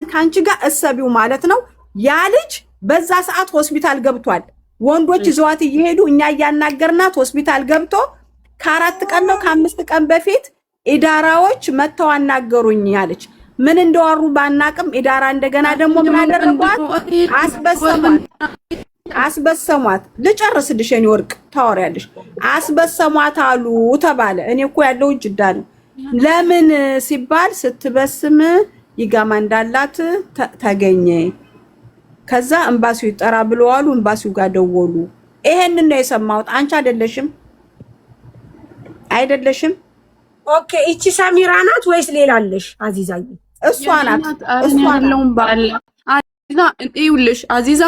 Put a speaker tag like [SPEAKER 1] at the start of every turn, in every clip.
[SPEAKER 1] ካንቺ ጋር እሰቢው ማለት ነው። ያ ልጅ በዛ ሰዓት ሆስፒታል ገብቷል። ወንዶች ይዘዋት እየሄዱ እኛ እያናገርናት ሆስፒታል ገብቶ ከ4 ቀን ነው ከ5 ቀን በፊት ኢዳራዎች መተው አናገሩኝ ያለች ምን እንደወሩ ባናቅም ኢዳራ እንደገና ደግሞ ምን አደረጓት? አስበሰሟት። ልጨርስልሽ የኔ ወርቅ ታወሪያለሽ። አስበሰሟት አሉ ተባለ። እኔ እኮ ያለው ጅዳ ነው። ለምን ሲባል ስትበስም ይጋማ እንዳላት ተገኘ። ከዛ ኤምባሲው ይጠራ ብለዋሉ። ኤምባሲው ጋር ደወሉ። ይሄንን ነው የሰማሁት። አንቺ አይደለሽም?
[SPEAKER 2] ኦኬ። እቺ ሰሚራ ናት ወይስ ሌላ አለሽ? አዚዛዬ
[SPEAKER 1] እሷ ናት። እሷ ነው ባል
[SPEAKER 3] ይኸውልሽ አዚዛ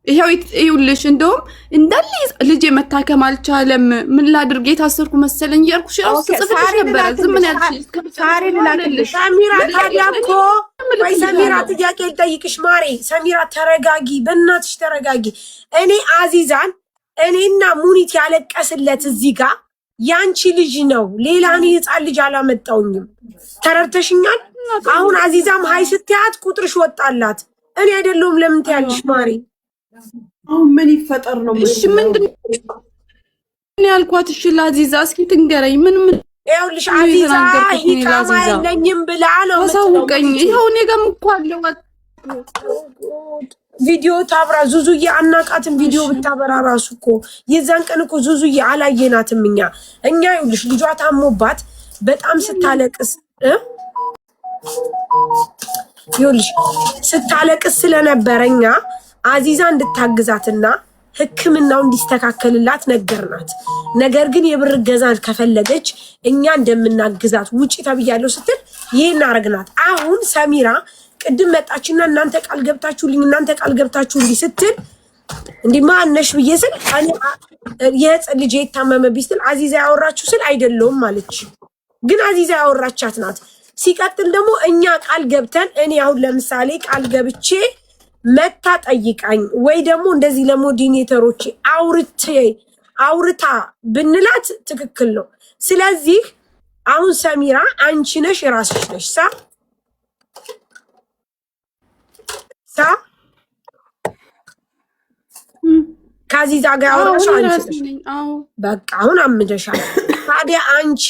[SPEAKER 3] ይኸውልሽ እንደውም እንዳለ ልጅ መታከም አልቻለም። ምን ላድርግ የታሰርኩ መሰለኝ እያልኩሽ እራሱ ጽፍሽ ነበር። ዝም ምን ያልሽ
[SPEAKER 1] ሳሪ ልላክልሽ።
[SPEAKER 2] ሰሚራ ታዲያ እኮ ወይ ሰሚራ ጥያቄ ልጠይቅሽ ማሬ። ሰሚራ ተረጋጊ፣ በእናትሽ ተረጋጊ። እኔ አዚዛን እኔና ሙኒት ያለቀስለት እዚህ ጋር ያንቺ ልጅ ነው። ሌላ እኔ ህፃን ልጅ አላመጣውኝም። ተረድተሽኛል? አሁን አዚዛም ሀይ ስትያት ቁጥርሽ ወጣላት። እኔ አይደለሁም ለምን ትያለሽ ማሬ?
[SPEAKER 1] አሁን ምን ይፈጠር ነው?
[SPEAKER 3] እሺ ምንድን ነው ያልኳት? እሺ ለአዚዛ እስኪ ትንገረኝ። ምን
[SPEAKER 2] ይኸውልሽ አዚዛ ይቃማ የለኝም ብላ ነው
[SPEAKER 3] አሳውቀኝ። ይኸው እኔ ጋርም እኮ አለ
[SPEAKER 2] ቪዲዮ ታብራ። ዙዙዬ አናቃትም። ቪዲዮ ብታበራ ራሱ እኮ የዛን ቀን እኮ ዙዙዬ አላየናትም። እኛ ይኸውልሽ ልጇ ታሞባት በጣም ስታለቅስ ይኸውልሽ ስታለቅስ ስለነበረኛ አዚዛ እንድታግዛትና ሕክምናው እንዲስተካከልላት ነገርናት። ነገር ግን የብር ገዛን ከፈለገች እኛ እንደምናግዛት ውጪ ተብያለሁ ስትል ይሄን አረግናት። አሁን ሰሚራ ቅድም መጣችና እናንተ ቃል ገብታችሁልኝ ስትል እንዲህ ማነሽ ብዬ ስል የህፃን ልጅ የታመመብኝ ስትል አዚዛ ያወራችሁ ስል አይደለውም ማለች። ግን አዚዛ ያወራቻት ናት። ሲቀጥል ደግሞ እኛ ቃል ገብተን እኔ አሁን ለምሳሌ ቃል ገብቼ መታ ጠይቃኝ ወይ ደግሞ እንደዚህ ለሞዲኔተሮች አውርታ ብንላት ትክክል ነው። ስለዚህ አሁን ሰሚራ አንቺ ነሽ ራስሽ ነሽ ሳ ከአዚዛ ጋር አውራሽ አንቺ ነሽ። በቃ አሁን አምደሻል። ታዲያ አንቺ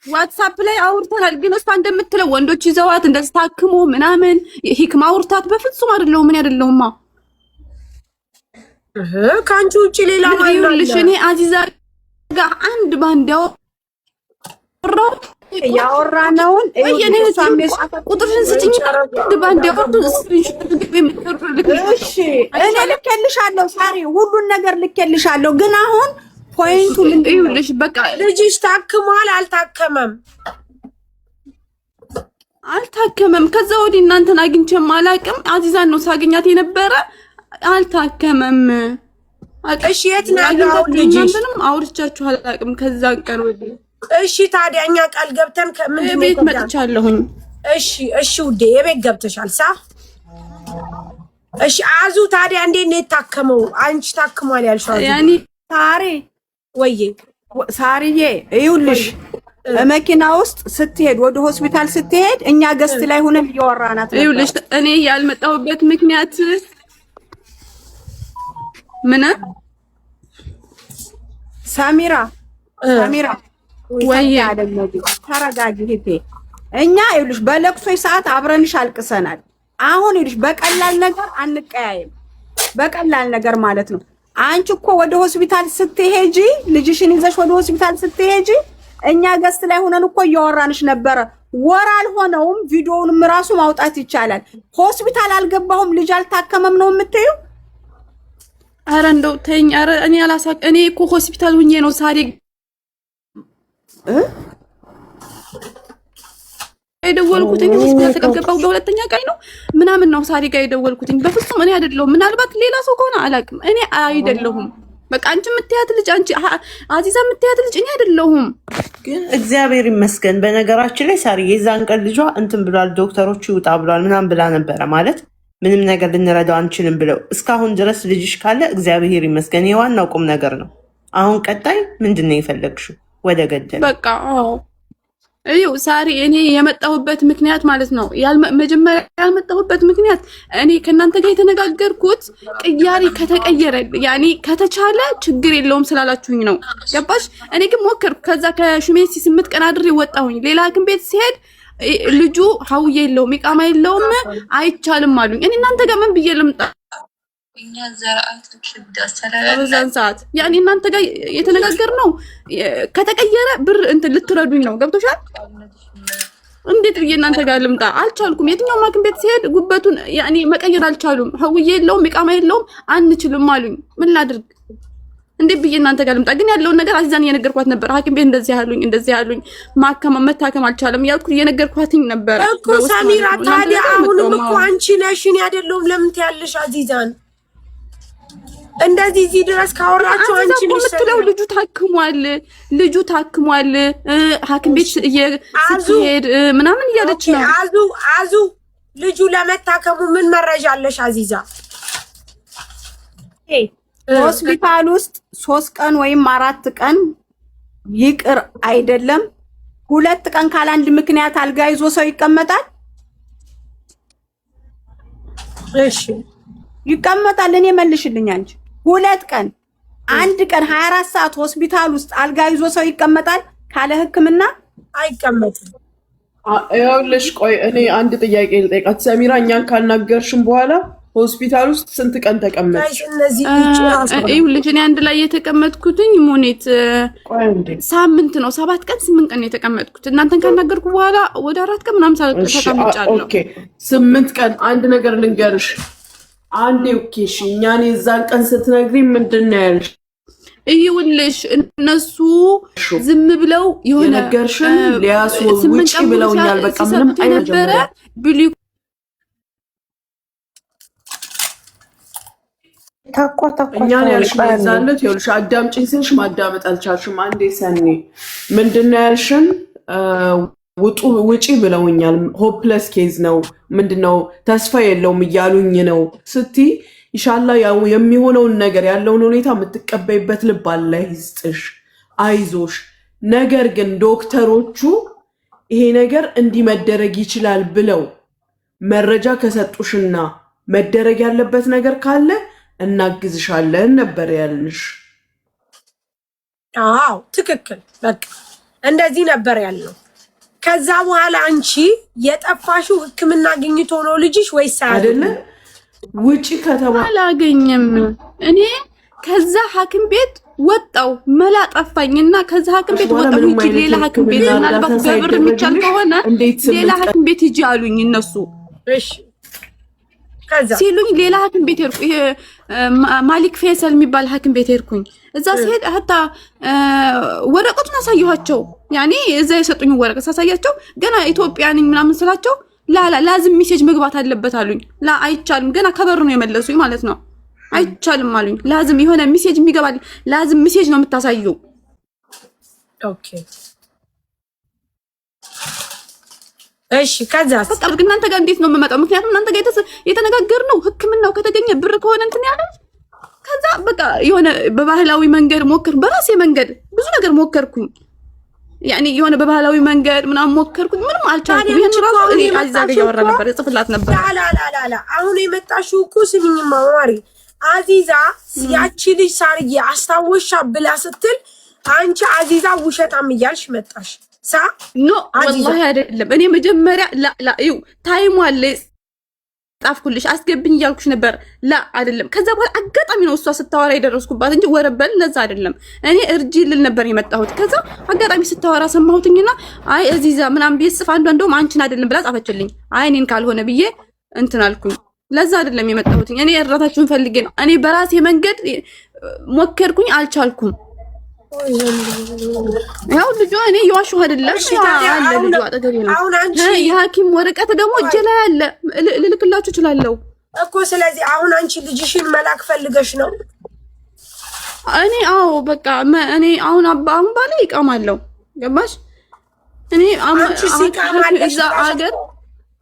[SPEAKER 3] ዋትሳፕ ላይ አውርተናል። ግን እሷ እንደምትለው ወንዶች ይዘዋት እንደዚህ ታክሞ ምናምን ሂክማ አውርታት በፍጹም አይደለም። ምን አይደለውማ
[SPEAKER 2] ከአንቺ ውጭ ሌላ
[SPEAKER 3] ማይልሽ። እኔ አዚዛ ጋር አንድ ባንድ
[SPEAKER 1] ያወራነውን
[SPEAKER 3] ቁጥርሽን ስጭኝ። አንድ ባንድ ያወርዱ
[SPEAKER 1] እሺ እኔ ልኬልሻለሁ ሳሪ፣ ሁሉን ነገር ልኬልሻለሁ። ግን አሁን ፖይንቱ ምንድን ነው?
[SPEAKER 3] ይኸውልሽ በቃ
[SPEAKER 2] ልጅሽ ታክሟል አልታከመም?
[SPEAKER 3] አልታከመም። ከዛ ወዲህ እናንተን አግኝቼም አላውቅም። አዚዛን ነው ሳገኛት የነበረ። አልታከመም።
[SPEAKER 2] እሺ የት ነው ያለው ልጅሽ?
[SPEAKER 3] እናንተንም አውርቻችሁ አላውቅም ከዛ ቀን ወዲህ።
[SPEAKER 2] እሺ ታዲያ እኛ ቃል ገብተን ከምንድን
[SPEAKER 3] ቤት መጥቻለሁኝ።
[SPEAKER 2] እሺ ውዴ የቤት ገብተሻል ሳ እሺ አዙ ታዲያ እንዴት ነው የታከመው? አንቺ ታክሟል ያልሻው
[SPEAKER 3] ያኒ
[SPEAKER 1] ሳሪ
[SPEAKER 2] ወይዬ
[SPEAKER 1] ሳሪዬ ይኸውልሽ መኪና ውስጥ ስትሄድ ወደ ሆስፒታል ስትሄድ እኛ ገስት ላይ ሆነን እያወራናት ነበር።
[SPEAKER 3] ይኸውልሽ እኔ ያልመጣሁበት ምክንያት ምን
[SPEAKER 1] ሰሚራ ወይ አይደለም ተረጋጊ እህቴ። እኛ ይኸውልሽ በለቅሶይ ሰዓት አብረንሽ አልቅሰናል። አሁን ይኸውልሽ በቀላል ነገር አንቀያየም። በቀላል ነገር ማለት ነው። አንቺ እኮ ወደ ሆስፒታል ስትሄጂ ልጅሽን ይዘሽ ወደ ሆስፒታል ስትሄጂ እኛ ገስት ላይ ሆነን እኮ እያወራንሽ ነበረ። ወር አልሆነውም። ቪዲዮውንም ራሱ ማውጣት ይቻላል። ሆስፒታል አልገባሁም ልጅ አልታከመም ነው የምትይው?
[SPEAKER 3] አረ እንደው ተኝ። አረ እኔ እኮ ሆስፒታል ሁኜ ነው ሳሪ የደወልኩት። እኔ ሆስፒታል ተቀበልኩ በሁለተኛ ቀን ነው ምናምን ነው ሳሪ ጋር የደወልኩት። በፍጹም እኔ አይደለሁም። ምናልባት ሌላ ሰው ከሆነ አላውቅም። እኔ አይደለሁም። በቃ አንቺ የምትያት ልጅ አንቺ አዚዛ የምትያት ልጅ እኔ አይደለሁም።
[SPEAKER 4] ግን እግዚአብሔር ይመስገን። በነገራችን ላይ ሳሪ የዛን ቀን ልጇ እንትን ብሏል፣ ዶክተሮቹ ይውጣ ብሏል ምናምን ብላ ነበረ። ማለት ምንም ነገር ልንረዳው አንችልም ብለው እስካሁን ድረስ ልጅሽ ካለ እግዚአብሔር ይመስገን። የዋናው ቁም ነገር ነው። አሁን ቀጣይ ምንድን ነው የፈለግሽው? ወደ ገደል
[SPEAKER 3] በቃ እዩ ሳሪ እኔ የመጣሁበት ምክንያት ማለት ነው መጀመሪያ ያልመጣሁበት ምክንያት እኔ ከእናንተ ጋር የተነጋገርኩት ቅያሪ ከተቀየረ ያኔ ከተቻለ ችግር የለውም ስላላችሁኝ ነው ገባሽ እኔ ግን ሞከርኩ ከዛ ከሹሜሲ 8 ቀን አድሬ ወጣሁኝ ሌላ ሐኪም ቤት ሲሄድ ልጁ ሀውዬ የለውም ኢቃማ የለውም አይቻልም አሉኝ እኔ እናንተ ጋር ምን ብዬ ልምጣ
[SPEAKER 5] እኛ ዘራአት ሽዳ
[SPEAKER 3] በዛን ሰዓት ያኔ እናንተ ጋር የተነጋገርነው ከተቀየረ ብር እንትን ልትረዱኝ ነው ገብቶሻል እንዴት ብዬ እናንተ ጋር ልምጣ አልቻልኩም የትኛውም ሐኪም ቤት ሲሄድ ጉበቱን ያኔ መቀየር አልቻሉም ሀውዬ የለውም ኢቃማ የለውም አንችልም አሉኝ ምን ላድርግ እንዴት ብዬ እናንተ ጋር ልምጣ ግን ያለውን ነገር አዚዛን እየነገርኳት ነበር ሐኪም ቤት እንደዚህ ያሉኝ መታከም አልቻለም ያልኩት እየነገርኳትኝ ነበር
[SPEAKER 2] እኮ ሳሚራ ታዲያ አሁንም እኮ አንቺ ነሽን አይደለም ለምን ትያለሽ አዚዛን እንደዚህ እዚህ ድረስ ካወራችሁ አንቺ
[SPEAKER 3] ምትለው ልጁ ታክሟል ሐኪም ቤት ስትሄድ ምናምን እያለች ነው
[SPEAKER 2] አዙ ልጁ ለመታከሙ ምን መረጃ አለሽ አዚዛ
[SPEAKER 1] ሆስፒታል ውስጥ 3 ቀን ወይም 4 ቀን ይቅር አይደለም 2 ቀን ካላንድ ምክንያት አልጋ ይዞ ሰው ይቀመጣል
[SPEAKER 2] እሺ
[SPEAKER 1] ይቀመጣል እኔ መልሽልኝ አንቺ 2 ቀን 1 ቀን 24 ሰዓት ሆስፒታል ውስጥ አልጋ ይዞ ሰው ይቀመጣል ካለ ህክምና
[SPEAKER 2] አይቀመጥም
[SPEAKER 6] ይኸውልሽ ቆይ እኔ አንድ ጥያቄ ልጠይቃት ሰሚራ እኛን ካልናገርሽም በኋላ ሆስፒታል ውስጥ ስንት ቀን ተቀመጥሽ
[SPEAKER 3] ይኸውልሽ እኔ አንድ ላይ የተቀመጥኩትኝ ሙኒት ሳምንት ነው 7 ቀን 8 ቀን የተቀመጥኩት እናንተን ካልናገርኩ በኋላ ወደ 4 ቀን ምናምን ተቀምጫለሁ
[SPEAKER 6] ኦኬ 8 ቀን አንድ ነገር ልንገርሽ አንዴ ኦኬ እሺ እኛን የዛን ቀን ስትነግሪ ምንድነው ያልሽ
[SPEAKER 3] ይኸውልሽ እነሱ ዝም ብለው የሆነ
[SPEAKER 6] ነገርሽን ሊያስ ውጪ ብለውኛል በቃ ምንም አይነበር
[SPEAKER 3] ብሉ
[SPEAKER 6] እኛን ያልሽ ማዛለት ይኸውልሽ አዳምጪኝ ስልሽ ማዳመጥ አልቻልሽም አንዴ ሰኒ ምንድነው ያልሽን ውጪ ብለውኛል ሆፕለስ ኬዝ ነው ምንድነው ተስፋ የለውም እያሉኝ ነው ስቲ ኢንሻአላህ ያው የሚሆነውን ነገር ያለውን ሁኔታ የምትቀበይበት ልብ አለ ይስጥሽ አይዞሽ ነገር ግን ዶክተሮቹ ይሄ ነገር እንዲመደረግ ይችላል ብለው መረጃ ከሰጡሽና መደረግ ያለበት ነገር ካለ እናግዝሻለን ነበር ያልንሽ
[SPEAKER 2] አዎ ትክክል በቃ እንደዚህ ነበር ያለው ከዛ በኋላ አንቺ የጠፋሽው ህክምና አግኝቶ ነው ልጅሽ ወይስ
[SPEAKER 6] አይደለ ውጪ ከተባለ
[SPEAKER 3] አላገኘም እኔ ከዛ ሐኪም ቤት ወጣው መላ ጠፋኝና ከዛ ሐኪም ቤት ወጣው እንጂ ሌላ ሐኪም ቤት ምናልባት በብር የሚቻል ከሆነ ሌላ ሐኪም ቤት ሂጂ አሉኝ እነሱ
[SPEAKER 2] እሺ ከዛ
[SPEAKER 3] ሲሉኝ ሌላ ሐኪም ቤት ሄድኩ ይሄ ማሊክ ፌሰል የሚባል ሐኪም ቤት ሄድኩኝ እዛ ሲሄድ hatta ወረቀቱን አሳየኋቸው ያኔ እዛ የሰጡኝ ወረቀት አሳያቸው ገና ኢትዮጵያ ነኝ ምናምን ስላቸው ላዝም ሜሴጅ መግባት አለበት አሉኝ ላ አይቻልም ገና ከበር ነው የመለሱኝ ማለት ነው አይቻልም አሉኝ ላዝም የሆነ ሜሴጅ የሚገባል ላዝም ሜሴጅ ነው የምታሳየው
[SPEAKER 2] ኦኬ እሺ ከዛ
[SPEAKER 3] በቃ እናንተ ጋር እንዴት ነው የምመጣው ምክንያቱም እናንተ ጋር የተነጋገርነው ህክምናው ከተገኘ ብር ከሆነ እንትን ያለ ከዛ በቃ የሆነ በባህላዊ መንገድ ሞከር በራሴ መንገድ ብዙ ነገር ሞከርኩኝ ያኔ የሆነ በባህላዊ መንገድ ምናምን ሞከርኩኝ ምንም አልቻልኩም ይሄን ራሱ እኔ አዚዛ ጋር ያወራ ነበር ጽፍላት ነበር
[SPEAKER 2] ላ አሁን የመጣሽው እኮ ስሚኝማ ማሪ አዚዛ ያቺ ልጅ ሳርዬ አስታወሻ ብላ ስትል አንቺ አዚዛ ውሸታም እያልሽ መጣሽ
[SPEAKER 3] ኖ والله አይደለም እኔ መጀመሪያ ላ እዩ ታይሙ አለ ጣፍኩልሽ አስገብኝ እያልኩሽ ነበር ላ አይደለም ከዛ በኋላ አጋጣሚ ነው እሷ ስታወራ የደረስኩባት እንጂ ወረበል ለዛ አይደለም እኔ እርጂ ልል ነበር የመጣሁት ከዛ አጋጣሚ ስታወራ ሰማሁትኝና አይ አዚዛ ምናምን ቢጽፍ አንዷ እንደውም አንቺን አይደለም ብላ ጻፈችልኝ አይ እኔን ካልሆነ ብዬ እንትን አልኩኝ ለዛ አይደለም የመጣሁት እኔ እራታችሁን ፈልጌ ነው እኔ በራሴ መንገድ ሞከርኩኝ አልቻልኩም ያው ልጅ እኔ ይዋሹ አይደለም አለ ልጅ አጠገቤ ነው
[SPEAKER 2] አሁን አንቺ
[SPEAKER 3] የሐኪም ወረቀት ደግሞ እጄ ላይ አለ ልልክላችሁ እችላለሁ
[SPEAKER 2] እኮ ስለዚህ አሁን አንቺ ልጅሽን መላክ ፈልገሽ ነው
[SPEAKER 3] እኔ አዎ በቃ እኔ አሁን አሁን ባለ ይቃማለሁ ገባሽ እኔ
[SPEAKER 2] አንቺ ሲቃማለሽ
[SPEAKER 3] አገር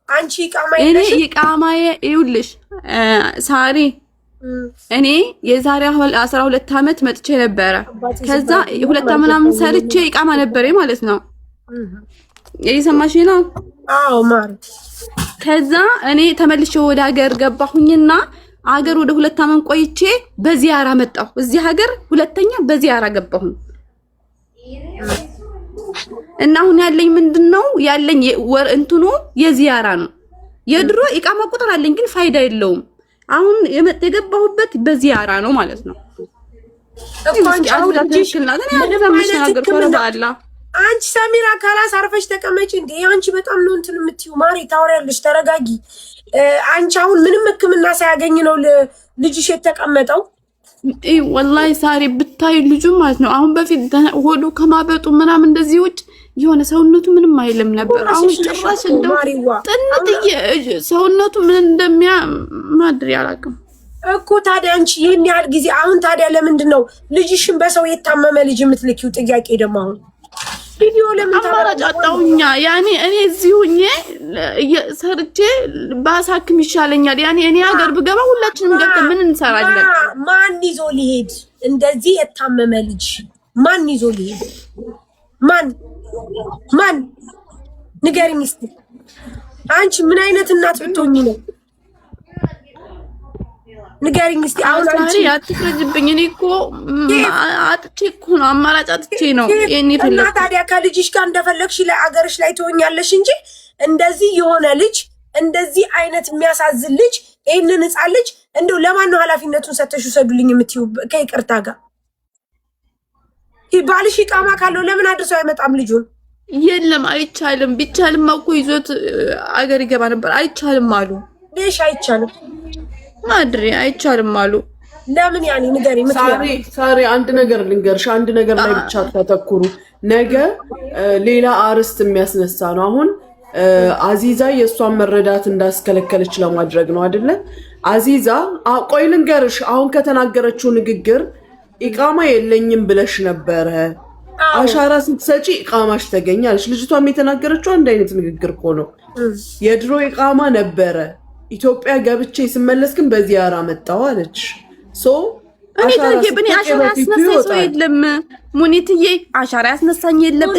[SPEAKER 2] አንቺ ይቃማለሽ
[SPEAKER 3] እኔ ይቃማዬ ይውልሽ ሳሪ እኔ የዛሬ 12 አመት መጥቼ ነበረ ከዛ 2 አመት ምናምን ሰርቼ ይቃማ ነበረ ማለት ነው እየሰማሽ ነው?
[SPEAKER 2] አዎ ማር።
[SPEAKER 3] ከዛ እኔ ተመልሼ ወደ ሀገር ገባሁኝና ሀገር ወደ 2 አመት ቆይቼ በዚያራ መጣሁ። እዚህ ሀገር ሁለተኛ በዚያራ ገባሁኝ እና አሁን ያለኝ ምንድነው ያለኝ እንትኑ የዚያራ ነው። የድሮ ኢቃማ ቁጥር አለኝ ግን ፋይዳ የለውም። አሁን የገባሁበት በዚያራ ነው ማለት ነው።
[SPEAKER 2] አንቺ ሰሚራ ካላስ አርፈሽ ተቀመጪ እንዴ! አንቺ በጣም ነው እንትን የምትይው ማሪ። ታወሪያለሽ፣ ተረጋጊ። አንቺ አሁን ምንም ሕክምና ሳያገኝ ነው ልጅሽ የተቀመጠው።
[SPEAKER 3] ወላሂ ሳሪ ብታይ ልጁ ማለት ነው አሁን በፊት ሆዱ ከማበጡ ምናምን እንደዚህ ውጭ የሆነ ሰውነቱ ምንም አይልም ነበር። አሁን ጭራሽ እንደው ጥንጥዬ ሰውነቱ ምን እንደሚያማድር ያላቅም
[SPEAKER 2] እኮ። ታዲያ አንቺ ይሄን ያህል ጊዜ አሁን ታዲያ ለምንድን ነው ልጅሽን በሰው የታመመ ልጅ የምትልኪው? ጥያቄ ደግሞ አሁን ቪዲዮ ለምን
[SPEAKER 3] ታራጫጣውኛ? ያኔ እኔ እዚህ ሆኜ ሰርቼ ባሳክም ይሻለኛል። ያኔ እኔ ሀገር ብገባ ሁላችንም ገብተን ምን እንሰራለን?
[SPEAKER 2] ማን ይዞ ሊሄድ? እንደዚህ የታመመ ልጅ ማን ይዞ ሊሄድ? ማን ንገሪኝ እስኪ። አንቺ ምን አይነት እናት ብትሆኚ ነው? ንገሪኝ እስኪ። አሁን አንቺ
[SPEAKER 3] አትፍረጅብኝ። እኔ እኮ አጥቼ እኮ ነው አማራጭ አጥቼ ነው የኔ
[SPEAKER 2] ፍላጎት። እና ታዲያ ከልጅሽ ጋር እንደፈለግሽ ላይ አገርሽ ላይ ትሆኛለሽ እንጂ እንደዚህ የሆነ ልጅ እንደዚህ አይነት የሚያሳዝን ልጅ ይሄንን ሕፃን ልጅ እንደው ለማን ነው ኃላፊነቱን ሰጥተሽ ውሰዱልኝ የምትይው? ከይቅርታ ጋር ባልሽ ኢቃማ ካለው ለምን አድርሶ አይመጣም ልጁን?
[SPEAKER 3] የለም አይቻልም። ቢቻልም እኮ ይዞት አገር ይገባ ነበር። አይቻልም አሉ።
[SPEAKER 2] ለሽ አይቻልም
[SPEAKER 3] ማድሪ አይቻልም አሉ።
[SPEAKER 2] ለምን ያኔ ንገሪ።
[SPEAKER 6] ሳሪ አንድ ነገር ልንገርሽ፣ አንድ ነገር ላይ ብቻ ተተኩሩ። ነገ ሌላ አርስት የሚያስነሳ ነው። አሁን አዚዛ የእሷን መረዳት እንዳስከለከለች ለማድረግ ነው አይደለ? አዚዛ ቆይ ልንገርሽ፣ አሁን ከተናገረችው ንግግር ኢቃማ የለኝም ብለሽ ነበረ፣ አሻራ ስትሰጪ ኢቃማሽ ተገኛለሽ። ልጅቷም የተናገረችው አንድ አይነት ንግግር እኮ ነው። የድሮ ኢቃማ ነበረ ኢትዮጵያ ገብቼ ስመለስ ግን በዚያራ መጣሁ አለች።
[SPEAKER 3] እኔ ታዲያ በእኔ አሻራ ያስነሳኝ ሰው የለም። ሙኒትዬ አሻራ ያስነሳኝ የለም።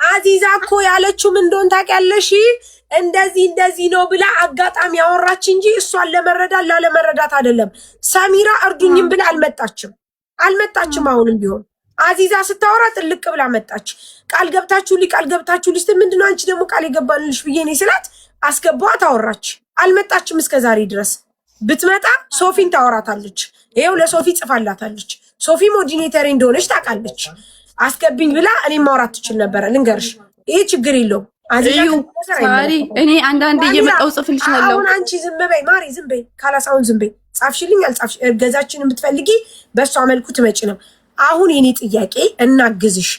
[SPEAKER 2] አዚዛ እኮ ያለችው ምን እንደሆነ ታውቂያለሽ? እንደዚህ ነው ብላ አጋጣሚ ያወራች እንጂ እሷን ለመረዳት ላለመረዳት አይደለም። ሰሚራ እርዱኝም ብላ አልመጣችም። አሁንም ቢሆን አዚዛ ስታወራ ጥልቅ ብላ መጣች። ቃል ገብታችሁልኝ ምንድነው አንቺ ደግሞ ቃል የገባንልሽ ብዬ እኔ ስላት አስገባዋት አወራች። አልመጣችም እስከዛሬ ድረስ። ብትመጣ ሶፊን ታወራታለች። ይሄው ለሶፊ ጽፋላታለች። ሶፊ ሞዲኔተሪ እንደሆነች ታውቃለች። አስገብኝ ብላ እኔ ማውራት ትችል ነበረ። ልንገርሽ፣ ይሄ ችግር የለውም።
[SPEAKER 3] ሳሪ እኔ አንዳንዴ እየመጣው ጽፍልሻለሁ።
[SPEAKER 2] አሁን አንቺ ዝም በይ ማሪ፣ ዝም በይ። ካላሳውን ዝም በይ። ጻፍሽልኝ አልጻፍሽ እገዛችን የምትፈልጊ በሷ መልኩ ትመጪ ነው። አሁን የኔ ጥያቄ እናግዝሽ፣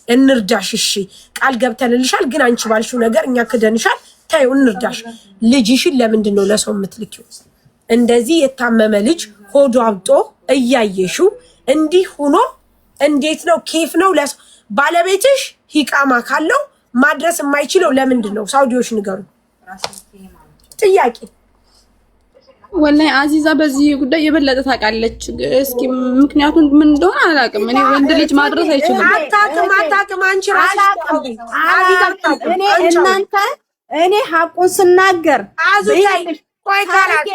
[SPEAKER 2] እንርዳሽ። እሺ ቃል ገብተንልሻል፣ ግን አንቺ ባልሽው ነገር እኛ ክደንሻል። ታዩ እንርዳሽ። ልጅሽን ለምንድን ነው ለሰው የምትልኪው? እንደዚህ የታመመ ልጅ ሆዶ አብጦ እያየሽው እንዲህ ሆኖ እንዴት ነው? ኬፍ ነው ለሰው። ባለቤትሽ ኢቃማ ካለው ማድረስ የማይችለው ለምንድን ነው? ሳውዲዎች ንገሩ። ጥያቄ
[SPEAKER 3] ወላሂ አዚዛ በዚህ ጉዳይ የበለጠ ታውቃለች። እስኪ ምክንያቱም ምን እንደሆነ አላውቅም። እኔ ወንድ ልጅ ማድረስ አይችልም።
[SPEAKER 2] አታውቅም። አንቺ ራስሽ
[SPEAKER 1] እናንተ እኔ ሐቁን ስናገር
[SPEAKER 2] ቆይ ካላት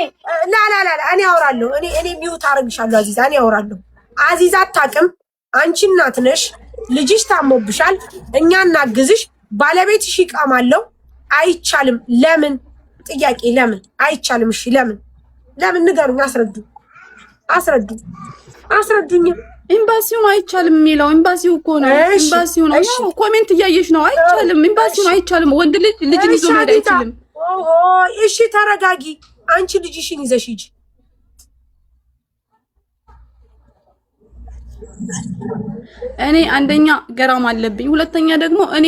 [SPEAKER 2] ላላላ እኔ አወራለሁ። እኔ ሚውት አረግሻለሁ። አዚዛ እኔ አወራለሁ። አዚዛ አታውቅም። አንቺ እናት ነሽ። ልጅሽ ታሞብሻል። እኛ እናግዝሽ። ባለቤትሽ ኢቃማ አለው። አይቻልም። ለምን? ጥያቄ ለምን አይቻልም? እሺ ለምን ንገሩኝ። አስረዱኝ።
[SPEAKER 3] ኤምባሲው አይቻልም የሚለው ኤምባሲው እኮ ነው። ኤምባሲው ነው። ኮሜንት እያየሽ ነው። አይቻልም። ኤምባሲው አይቻልም። ወንድ ልጅን ይዞ መሄድ አይችልም።
[SPEAKER 2] ኦሆ እሺ ተረጋጊ። አንቺ ልጅሽን ይዘሽ ሂጂ።
[SPEAKER 3] እኔ አንደኛ ገራም አለብኝ፣ ሁለተኛ ደግሞ እኔ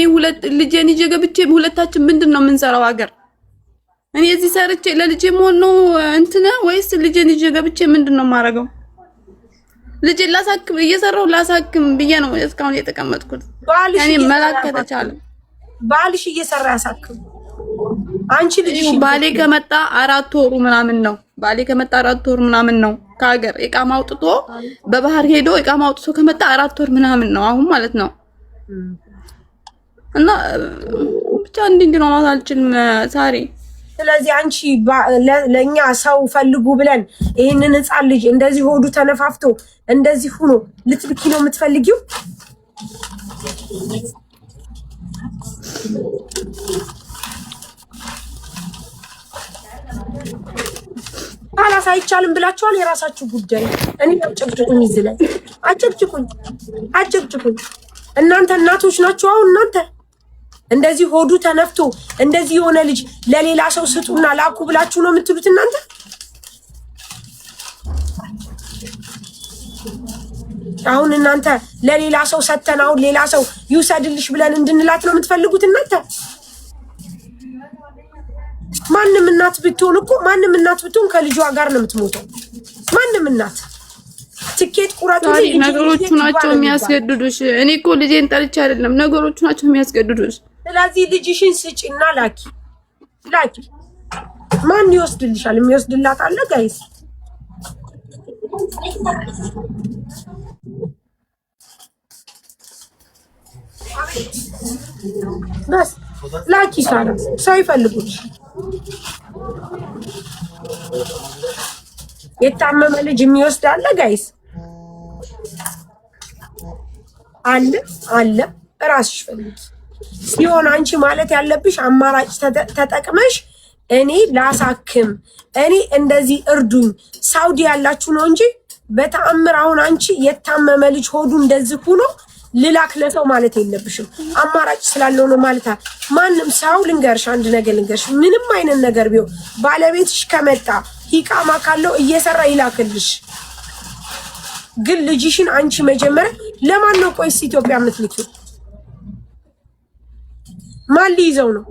[SPEAKER 3] ልጄን ይዤ ገብቼ ሁለታችን ምንድን ነው የምንሰራው ሀገር? እኔ እዚህ ሰርቼ ለልጄ መሆን ነው እንትን ወይስ ልጄን ይዤ ገብቼ ምንድን ነው የማደርገው? ልጄን ላሳክም እየሰራሁ ላሳክም ብዬ ነው እስካሁን የተቀመጥኩት። እኔ መላክ ከተቻለ
[SPEAKER 2] ባልሽ እየሰራ ያሳክም። አንቺ ልጅሽ
[SPEAKER 3] ባሌ ከመጣ 4 ወሩ ምናምን ነው። ባሌ ከመጣ 4 ወር ምናምን ነው ከሀገር ኢቃማ አውጥቶ በባህር ሄዶ ኢቃማ አውጥቶ ከመጣ 4 ወር ምናምን ነው አሁን ማለት ነው። እና ብቻ እንዲህ ነው ማለት አልችልም ሳሪ።
[SPEAKER 2] ስለዚህ አንቺ ለኛ ሰው ፈልጉ ብለን ይሄንን ህፃን ልጅ እንደዚህ ሆዱ ተነፋፍቶ እንደዚህ ሆኖ ልትልኪ ነው የምትፈልጊው? ካላስ አይቻልም ብላችኋል። የራሳችሁ ጉዳይ። እኔ አጨብጭቁኝ፣ እዚህ ላይ አጨብጭቁኝ። እናንተ እናቶች ናችሁ። አሁን እናንተ እንደዚህ ሆዱ ተነፍቶ እንደዚህ የሆነ ልጅ ለሌላ ሰው ስጡና ላኩ ብላችሁ ነው የምትሉት እናንተ? አሁን እናንተ ለሌላ ሰው ሰተን አሁን ሌላ ሰው ይውሰድልሽ ብለን እንድንላት ነው የምትፈልጉት እናንተ? ማንም እናት ብትሆን ከልጇ ጋር ነው የምትሞተው። ማንም እናት ትኬት ቁራጡ
[SPEAKER 3] ነገሮቹ ናቸው የሚያስገድዱሽ። እኔ እኮ ልጄን ጠልቼ አይደለም፣ ነገሮቹ ናቸው የሚያስገድዱሽ።
[SPEAKER 2] ስለዚህ ልጅሽን ስጪና ላኪ። ማን ይወስድልሻል? የሚወስድላት አለ ጋይስ? በስ ላኪ። ሰው ይፈልጉልሽ። የታመመ ልጅ የሚወስድ አለ ጋይስ? አለ። እራስሽ ፈልጊ ሲሆን አንቺ ማለት ያለብሽ አማራጭ ተጠቅመሽ እኔ ላሳክም፣ እኔ እንደዚህ እርዱኝ፣ ሳውዲ ያላችሁ ነው እንጂ በተአምር አሁን አንቺ የታመመ ልጅ ሆዱ እንደዚህ ሆኖ ልላክ ለሰው ማለት የለብሽም። አማራጭ ስላለው ነው ማለት። ማንም ሰው ልንገርሽ፣ አንድ ነገር ልንገርሽ፣ ምንም አይነት ነገር ቢሆን ባለቤትሽ ከመጣ ሂቃማ ካለው እየሰራ ይላክልሽ። ግን ልጅሽን አንቺ መጀመሪያ ለማን ነው ቆይስ ኢትዮጵያ የምትልኪው? ማን ሊይዘው ነው?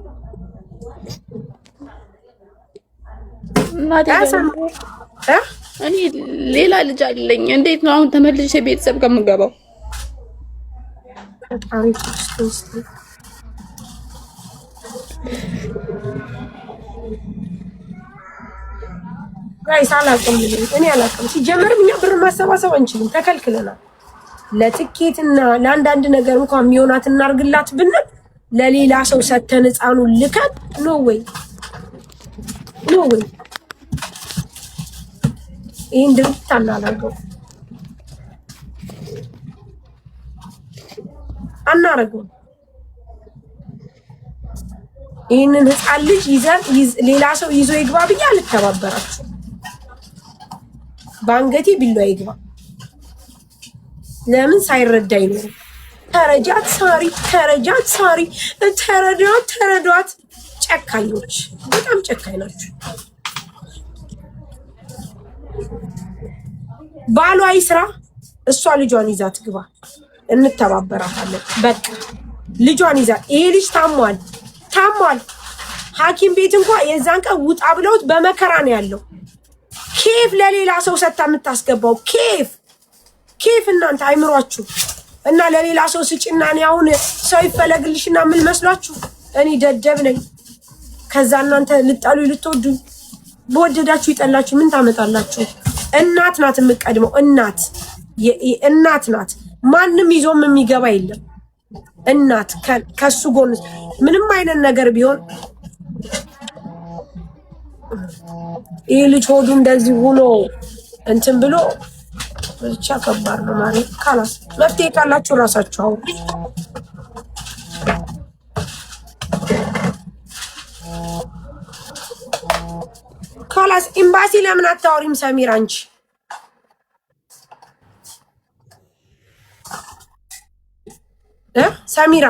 [SPEAKER 3] እኔ ሌላ ልጅ አለኝ። እንዴት ነው አሁን ተመልሼ ቤተሰብ ከምገባው?
[SPEAKER 2] ጋይስ እኔ አላውቅም። ሲጀመርም እኛ ብር ማሰባሰብ አንችልም፣ ተከልክለናል። ለትኬትና ለአንዳንድ ነገር እንኳን የሚሆናት እናርግላት ብንል ለሌላ ሰው ሰተን ህፃኑን ልከን ኖ ወይ ይህን ድርጊት አናደርገው አናረገው። ይህንን ህፃን ልጅ ይዘን ሌላ ሰው ይዞ ይግባ ብዬ አልተባበራችሁ። በአንገቴ ቢላዋ ይግባ። ለምን ሳይረዳ አይኖርም? ተረጃት ሳሪ፣ ተረዷት። ጨካኞች፣ በጣም ጨካኝ ናችሁ። ባሏ ይስራ፣ እሷ ልጇን ይዛ ትግባ። እንተባበራታለን። በቃ ልጇን ይዛ። ይሄ ልጅ ታሟል። ሐኪም ቤት እንኳን የዛን ቀን ውጣ ብለውት በመከራ ነው ያለው። ኬፍ ለሌላ ሰው ሰታ የምታስገባው ኬፍ እናንተ አይምሯችሁ እና ለሌላ ሰው ስጪና እኔ አሁን ሰው ይፈለግልሽና ምን መስሏችሁ? እኔ ደደብ ነኝ። ከዛ እናንተ ልጣሉ ልትወዱ በወደዳችሁ ይጠላችሁ ምን ታመጣላችሁ? እናት ናት የምትቀድመው። እናት ናት። ማንም ይዞም የሚገባ የለም። እናት ከሱ ጎን ምንም አይነት ነገር ቢሆን ይህ ልጅ ሆዱ እንደዚህ ሆኖ እንትን ብሎ ብቻ ከባድ ነው ማለት። ካላስ መፍትሄ ካላችሁ ራሳችሁ አውሩ። ካላስ ኤምባሲ ለምን አታወሪም ሰሚራ? አንቺ ሰሚራ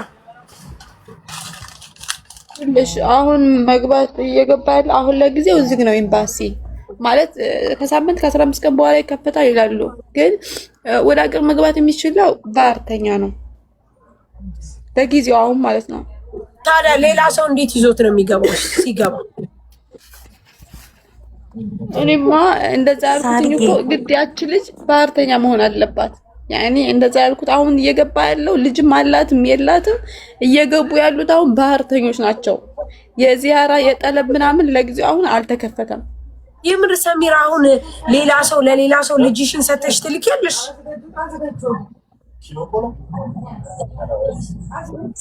[SPEAKER 3] ትንሽ አሁን መግባት እየገባ ያለ አሁን ለጊዜው ዝግ ነው ኤምባሲ ማለት ከሳምንት ከ15 ቀን በኋላ ይከፈታል ይላሉ። ግን ወደ አገር መግባት የሚችለው ባህርተኛ ነው ለጊዜው አሁን ማለት ነው።
[SPEAKER 2] ታዲያ ሌላ ሰው እንዴት ይዞት ነው የሚገባው? ሲገባ
[SPEAKER 3] እኔማ እንደዛ ያልኩትኝ እኮ ግዳያች ልጅ ባህርተኛ መሆን አለባት። ያኔ እንደዛ ያልኩት አሁን እየገባ ያለው ልጅም አላትም የላትም እየገቡ ያሉት አሁን ባህርተኞች ናቸው። የዚያራ የጠለብ ምናምን ለጊዜው አሁን አልተከፈተም።
[SPEAKER 2] የምር ሰሚራ አሁን ለሌላ ሰው ልጅሽን ሰተሽ ትልኪያለሽ?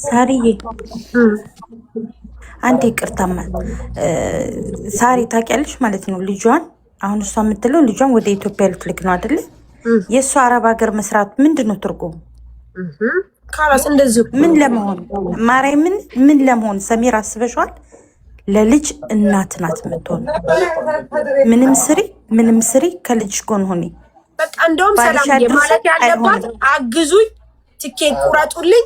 [SPEAKER 7] ሳሪዬ አንዴ ይቅርታማ ሳሪ ታውቂያለሽ ማለት ነው ልጇን አሁን እሷ የምትለው ልጇን ወደ ኢትዮጵያ ልትልክ ነው አይደል? የእሷ አረብ ሀገር መስራት ምንድን ነው ትርጉሙ?
[SPEAKER 2] ካላስ እንደዚህ
[SPEAKER 7] ምን ለመሆን ማርያምን ምን ለመሆን ሰሚር አስበሽዋል? ለልጅ እናት ናት የምትሆን። ምንም ስሪ ከልጅሽ ጎን ሆኔ
[SPEAKER 2] በቃ እንደውም ሰላም ማለት ያለባት አግዙኝ፣ ትኬት ቁረጡልኝ፣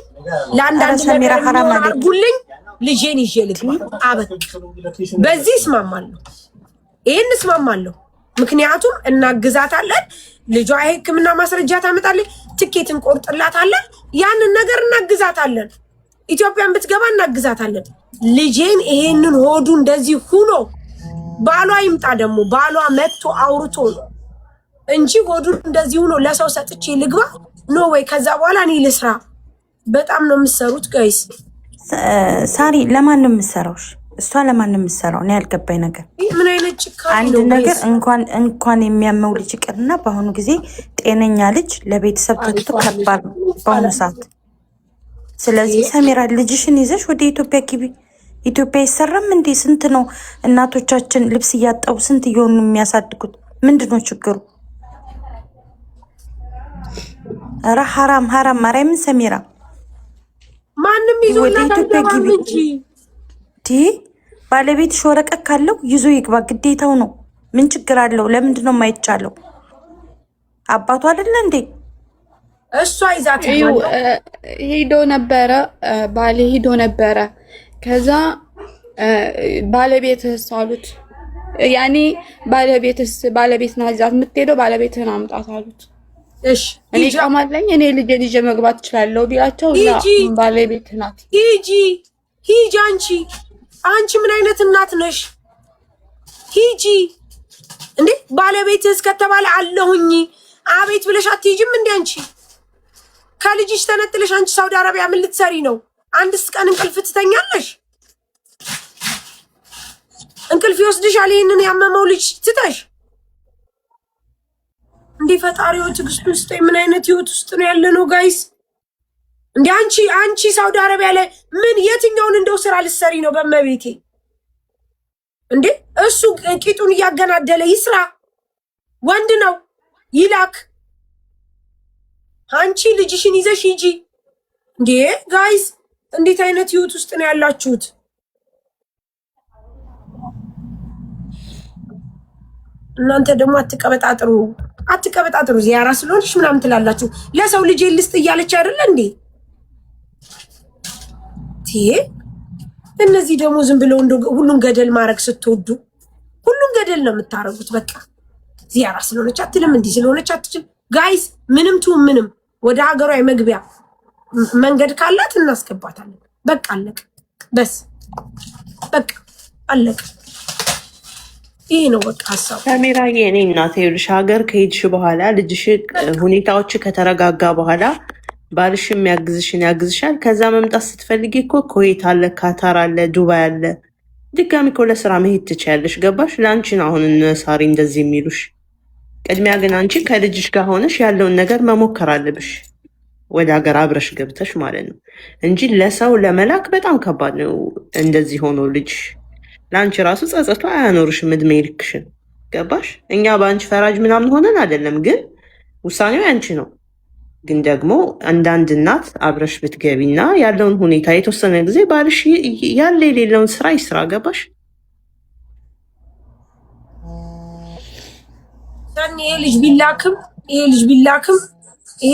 [SPEAKER 2] ለአንዳንድ ነገር አድርጉልኝ፣ ልጄን ይዤ ልግባ። አበቃ። በዚህ እስማማለሁ፣ ይሄን እስማማለሁ። ምክንያቱም እናግዛታለን፣ ልጇ የሕክምና ማስረጃ ታመጣለች፣ ትኬት እንቆርጥላታለን፣ ያንን ነገር እናግዛታለን። ኢትዮጵያን ብትገባ እናግዛታለን። ልጄን ይሄንን ሆዱ እንደዚህ ሁኖ ባሏ ይምጣ ደግሞ ባሏ መጥቶ አውርቶ ነው እንጂ ሆዱን እንደዚህ ሆኖ ለሰው ሰጥቼ ልግባ ኖ ወይ። ከዛ በኋላ እኔ ልስራ። በጣም ነው የምትሰሩት ጋይስ።
[SPEAKER 7] ሳሪ ለማን ነው የምትሰራው? እሷ ለማን ነው የምትሰራው? እኔ ያልገባኝ ነገር
[SPEAKER 2] ምን አይነት ጭካኔ
[SPEAKER 7] አንድ
[SPEAKER 2] ነው
[SPEAKER 7] ነገር እንኳን የሚያመው ልጅ ይቅርና በአሁኑ ጊዜ ጤነኛ ልጅ ለቤተሰብ ትቶ ከባድ ነው በአሁኑ ሰዓት። ስለዚህ ሰሚራ ልጅሽን ይዘሽ ወደ ኢትዮጵያ ግቢ። ኢትዮጵያ አይሰራም እንዴ? ስንት ነው እናቶቻችን ልብስ እያጠቡ ስንት እየሆኑ የሚያሳድጉት? ምንድን ነው ችግሩ? ኧረ ሐራም ማርያምን ሰሚራ
[SPEAKER 2] ማንም ይዞ
[SPEAKER 7] ወደ ኢትዮጵያ ግቢ እንጂ ባለቤትሽ ወረቀት ካለው ይዞ ይግባ፣ ግዴታው ነው። ምን ችግር አለው? ለምንድን ነው የማይቻለው? አባቱ አይደለ እንዴ?
[SPEAKER 2] እሷ ይዛት
[SPEAKER 3] ሄዶ ነበረ፣ ባሌ ሄዶ ነበረ። ከዛ ባለቤትህስ አሉት። ያኔ ባለቤት ናት ይዛት የምትሄደው፣ ባለቤትህን አምጣት አሉት።
[SPEAKER 2] እሺ
[SPEAKER 3] እኔ ጫማለኝ እኔ ልጄን ይዤ መግባት እችላለሁ ቢላቸው ባለቤት ናት።
[SPEAKER 2] ሂጂ አንቺ ምን አይነት እናት ነሽ? ሂጂ እንዴ! ባለቤትህ ከተባለ አለሁኝ አቤት ብለሽ አትሄጂም እንዴ? አንቺ ከልጅሽ ተነጥለሽ አንቺ ሳውዲ አረቢያ ምን ልትሰሪ ነው? አንድስ ቀን እንቅልፍ ትተኛለሽ? እንቅልፍ ይወስድሻል? ይሄንን ያመመው ልጅ ትተሽ እንዴ! ፈጣሪው ትዕግስት ውስጥ ምን አይነት ህይወት ውስጥ ነው ያለነው ጋይስ? እንዴ አንቺ ሳውዲ አረቢያ ላይ ምን የትኛውን እንደው ስራ ልትሰሪ ነው? በመቤቴ እንዴ እሱ ቂጡን እያገናደለ ይስራ፣ ወንድ ነው ይላክ። አንቺ ልጅሽን ይዘሽ ሂጂ። እንዴ ጋይስ እንዴት አይነት ህይወት ውስጥ ነው ያላችሁት? እናንተ ደግሞ አትቀበጣጥሩ። ዚያራ ስለሆንሽ ምናምን ትላላችሁ። ለሰው ልጅ ልስጥ እያለች አይደለ እንዴ? እነዚህ ደግሞ ዝም ብለው ሁሉን ገደል ማድረግ ስትወዱ ሁሉን ገደል ነው የምታረጉት። በቃ ዚያራ ስለሆነች አትልም፣ እንዲህ ስለሆነች አትችልም። ጋይስ ምንም ወደ ሀገሯ የመግቢያ መንገድ ካላት እናስገባታለን። በቃ አለቀ። በቃ አለቀ። ይሄ ነው በቃ ሀሳቡ።
[SPEAKER 4] ካሜራዬ እኔ እናቴ ይኸውልሽ ሀገር ከሄድሽ በኋላ ልጅሽ ሁኔታዎች ከተረጋጋ በኋላ ባልሽ ያግዝሻል። ከዛ መምጣት ስትፈልጊ እኮ ኩዌት አለ፣ ካታር አለ፣ ዱባይ አለ። ድጋሚ እኮ ለስራ መሄድ ትችያለሽ። ገባሽ? ለአንቺ ነው አሁን ሳሪ እንደዚህ የሚሉሽ። ቅድሚያ ግን አንቺ ከልጅሽ ጋር ሆነሽ ያለውን ነገር መሞከር አለብሽ፣ ወደ ሀገር አብረሽ ገብተሽ ማለት ነው እንጂ ለሰው ለመላክ በጣም ከባድ ነው። እንደዚህ ሆኖ ልጅሽ ለአንቺ ራሱ ጸጸቷ አያኖርሽም እድሜ ልክሽን። ገባሽ? እኛ በአንቺ ፈራጅ ምናምን ሆነን አይደለም፣ ግን ውሳኔው ያንቺ ነው። ግን ደግሞ አንዳንድ እናት አብረሽ ብትገቢና ያለውን ሁኔታ የተወሰነ ጊዜ ባልሽ ያለ የሌለውን ስራ ይስራ። ገባሽ?
[SPEAKER 2] ይሄ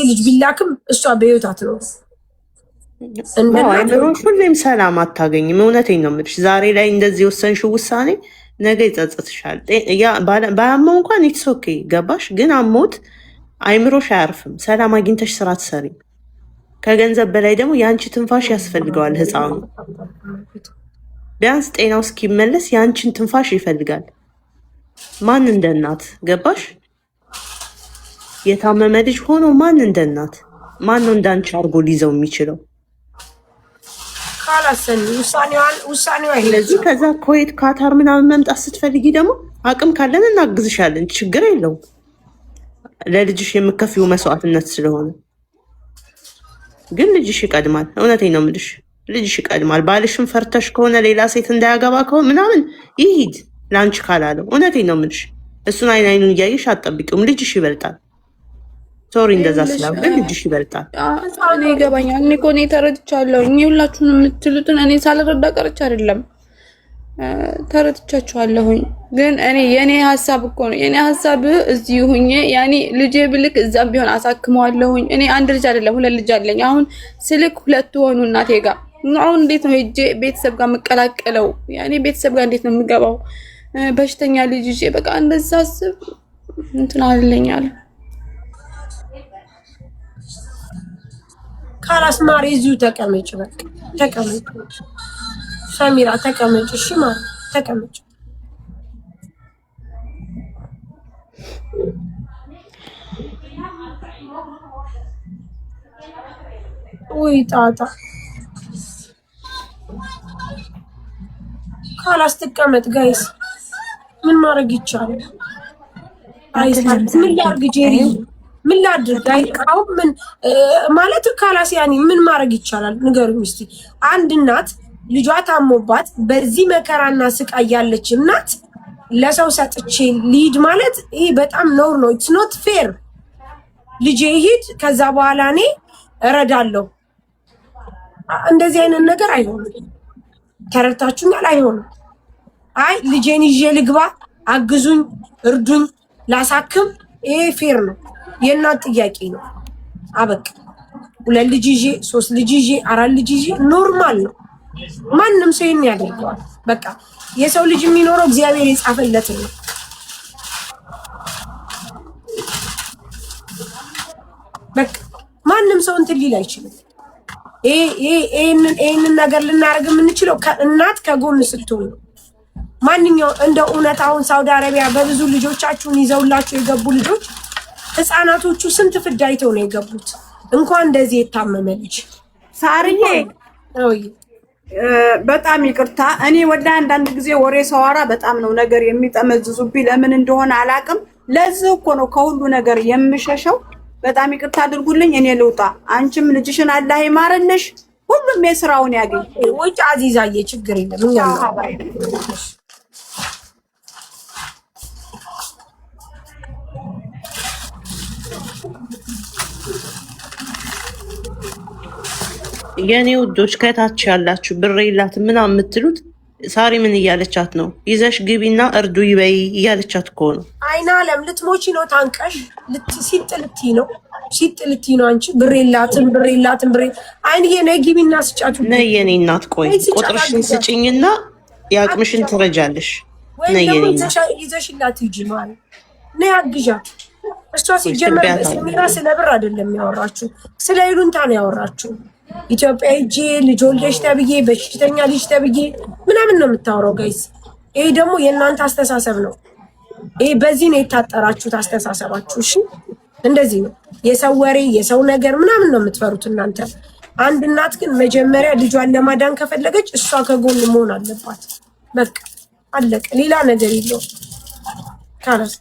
[SPEAKER 2] ልጅ ቢላክም እሷ በህይወት አትኖር።
[SPEAKER 4] ሁሌም ሰላም አታገኝም። እውነቴን ነው የምልሽ። ዛሬ ላይ እንደዚህ የወሰንሽው ውሳኔ ነገ ይጸጽትሻል። ባያመው እንኳን ኢትስ ኦኬ። ገባሽ? ግን አሞት አይምሮሽ አያርፍም። ሰላም አግኝተሽ ስራ ትሰሪም። ከገንዘብ በላይ ደግሞ የአንቺ ትንፋሽ ያስፈልገዋል ህፃኑ። ቢያንስ ጤናው እስኪመለስ የአንቺን ትንፋሽ ይፈልጋል። ማን እንደ እናት? ገባሽ? የታመመ ልጅ ሆኖ ማን እንደ እናት? ማን ነው እንዳንቺ አድርጎ ሊይዘው የሚችለው?
[SPEAKER 2] ውሳኔዋ።
[SPEAKER 4] ስለዚህ ከዛ ኩዌት፣ ካታር ምናምን መምጣት ስትፈልጊ ደግሞ አቅም ካለን እናግዝሻለን። ችግር የለውም። ለልጅሽ የምከፊው መስዋዕትነት ስለሆነ ግን ልጅሽ ይቀድማል። እውነቴን ነው የምልሽ፣ ልጅሽ ይቀድማል። ባልሽም ፈርተሽ ከሆነ ሌላ ሴት እንዳያገባ ከሆነ ምናምን ይሂድ ለአንቺ ካላለው። እውነቴን ነው የምልሽ፣ እሱን አይኑን እያየሽ አትጠብቂውም። ልጅሽ ይበልጣል። ሶሪ እንደዛ ስላል ግን ልጅሽ ይበልጣል።
[SPEAKER 3] እኔ ይገባኛል። እኔ እኮ እኔ ተረድቻለሁ። እኔ ሁላችሁን የምትሉትን እኔ ሳልረዳ ቀርቼ አይደለም፣ ተረድቻችኋለሁኝ። ግን እኔ የኔ ሀሳብ እኮ ነው የኔ ሀሳብ እዚህ ሁኜ ያኔ ልጄ ብልክ እዛም ቢሆን አሳክመዋለሁኝ። እኔ አንድ ልጅ አይደለም 2 ልጅ አለኝ። አሁን ስልክ 2 ሆኑ እናቴ ጋር። አሁን እንዴት ነው ሄጄ ቤተሰብ ጋር የምቀላቀለው? ያኔ ቤተሰብ ጋር እንዴት ነው የምገባው? በሽተኛ ልጅ ይዤ በቃ እንደዛ አስብ እንትን አለኛል።
[SPEAKER 2] ካላስ ማሪ እዚሁ ተቀመጭ፣ በቃ ተቀመጭ። ሰሚራ ተቀመጭ። እሺ ማሪ ተቀመጭ። ወይ ጣጣ ካላስ ተቀመጥ። ጋይስ ምን ማድረግ ይቻላል? ምን ላድርግ ጄሪ? ምን ላድርግ? አሁን ምን ማለት ካላስ ያኔ ምን ማድረግ ይቻላል? ንገሩኝ እስቲ። አንድ እናት ልጇ ታሞባት በዚህ መከራና ስቃይ ያለች እናት ለሰው ሰጥቼ ሊድ ማለት ይሄ በጣም ነውር ነው። ኢትስ ኖት ፌር። ልጄ ይሂድ ከዛ በኋላ እኔ እረዳለሁ። እንደዚህ አይነት ነገር አይሆንም። ተረድታችሁኛል? አይሆንም። አይ ልጄን ይዤ ልግባ፣ አግዙኝ፣ እርዱኝ፣ ላሳክም፣ ይሄ ፌር ነው። የእናት ጥያቄ ነው። አበቃ። 2 ልጅ ይዤ 3 ልጅ ይዤ 4 ልጅ ይዤ ኖርማል ነው። ማንም ሰው ይሄን ያደርገዋል። በቃ የሰው ልጅ የሚኖረው እግዚአብሔር የጻፈለት ነው። በቃ ማንም ሰው እንትን ሊል አይችልም። ይሄንን ነገር ልናደርግ የምንችለው ከእናት ከጎን ስትሆን ነው። ማንኛው እንደ እውነት አሁን ሳውዲ አረቢያ በብዙ ልጆቻችሁን ይዘውላችሁ የገቡ ልጆች ህፃናቶቹ ስንት ፍዳ አይተው ነው የገቡት። እንኳን እንደዚህ የታመመ ልጅ
[SPEAKER 1] ሳርዬ በጣም ይቅርታ። እኔ ወደ አንዳንድ ጊዜ ወሬ ሰዋራ በጣም ነው ነገር የሚጠመዝዙብኝ። ለምን እንደሆነ አላቅም። ለዚህ እኮ ነው ከሁሉ ነገር የምሸሸው። በጣም ይቅርታ አድርጉልኝ። እኔ ልውጣ። አንቺም ልጅሽን አላህ ይማርልሽ፣ ሁሉም የስራውን ያገኝ።
[SPEAKER 2] ወይ አዚዛዬ ችግር የለም እኛ
[SPEAKER 4] የኔ ውዶች ከታች ያላችሁ ብር የላትም ምናምን የምትሉት ሳሪ ምን እያለቻት ነው? ይዘሽ ግቢና እርዱ ይበይ እያለቻት እኮ ነው።
[SPEAKER 2] አይና አለም ልትሞቺ ነው ታንቀሽ ሲጥልቲ ነው ሲጥልቲ ነው። አንቺ ብር የላትም ብር የላትም ብር አይንዬ ነይ ግቢና ስጫችሁ።
[SPEAKER 4] ነይ የኔ እናት ቆይ ቁጥርሽን ስጭኝና የአቅምሽን ትረጃለሽ። ነይ የኔ እናት
[SPEAKER 2] ይዘሽላት ሂጂ ማለት ነይ አግዣት። እሷ ሲጀመር ሰሚራ ስለ ብር አይደለም ያወራችሁ፣ ስለ ይሉንታ ነው ያወራችሁ። ኢትዮጵያ ሂጂ ልጅ ወልደሽ ተብዬ በሽተኛ ልጅ ተብዬ ምናምን ነው የምታወራው። ጋይስ ይሄ ደግሞ የእናንተ አስተሳሰብ ነው። ይሄ በዚህ ነው የታጠራችሁት አስተሳሰባችሁ። እሺ እንደዚህ ነው የሰው ወሬ የሰው ነገር ምናምን ነው የምትፈሩት እናንተ። አንድ እናት ግን መጀመሪያ ልጇን ለማዳን ከፈለገች እሷ ከጎን መሆን አለባት። በቃ አለቀ። ሌላ ነገር የለውም። ካላስ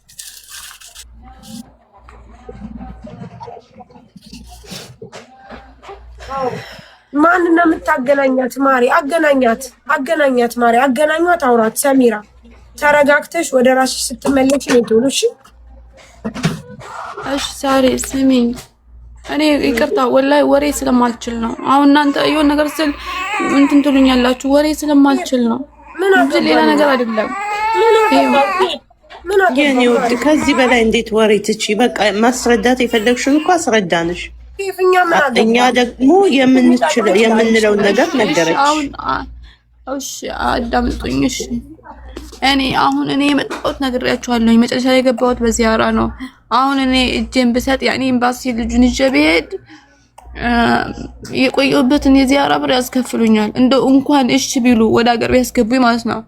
[SPEAKER 2] ማን ነው የምታገናኛት? ማሪ አገናኛት ማሪ አገናኟት፣ አውራት። ሰሚራ ተረጋግተሽ ወደ ራስሽ ስትመለሽ ነው ትውሉ። እሺ
[SPEAKER 3] ሳሪ ስሚኝ፣ እኔ ይቅርታ ወላሂ ወሬ ስለማልችል ነው። አሁን እናንተ የሆነ ነገር ስል እንትን ትሉኛላችሁ፣ ወሬ ስለማልችል ነው እንጂ ሌላ ነገር አይደለም።
[SPEAKER 4] የኔ ውድ ከዚህ በላይ እንዴት ወሬ ትቺ? በቃ ማስረዳት የፈለግሽን እኮ አስረዳንሽ። እኛ ደግሞ የምንለው ነገር ነገረች።
[SPEAKER 3] እሺ አዳምጡኝ። እሺ እኔ የመጣሁት ነግሬያችኋለሁ። መጨረሻ ላይ የገባሁት በዚያራ ነው። አሁን እኔ እጄን ብሰጥ ያኔ ኤምባሲ ልጁን ይዤ ብሄድ የቆየሁበትን የዚያራ ብር ያስከፍሉኛል። እንደው እንኳን እሺ ቢሉ ወደ ሀገር ቢያስገቡኝ ማለት ነው።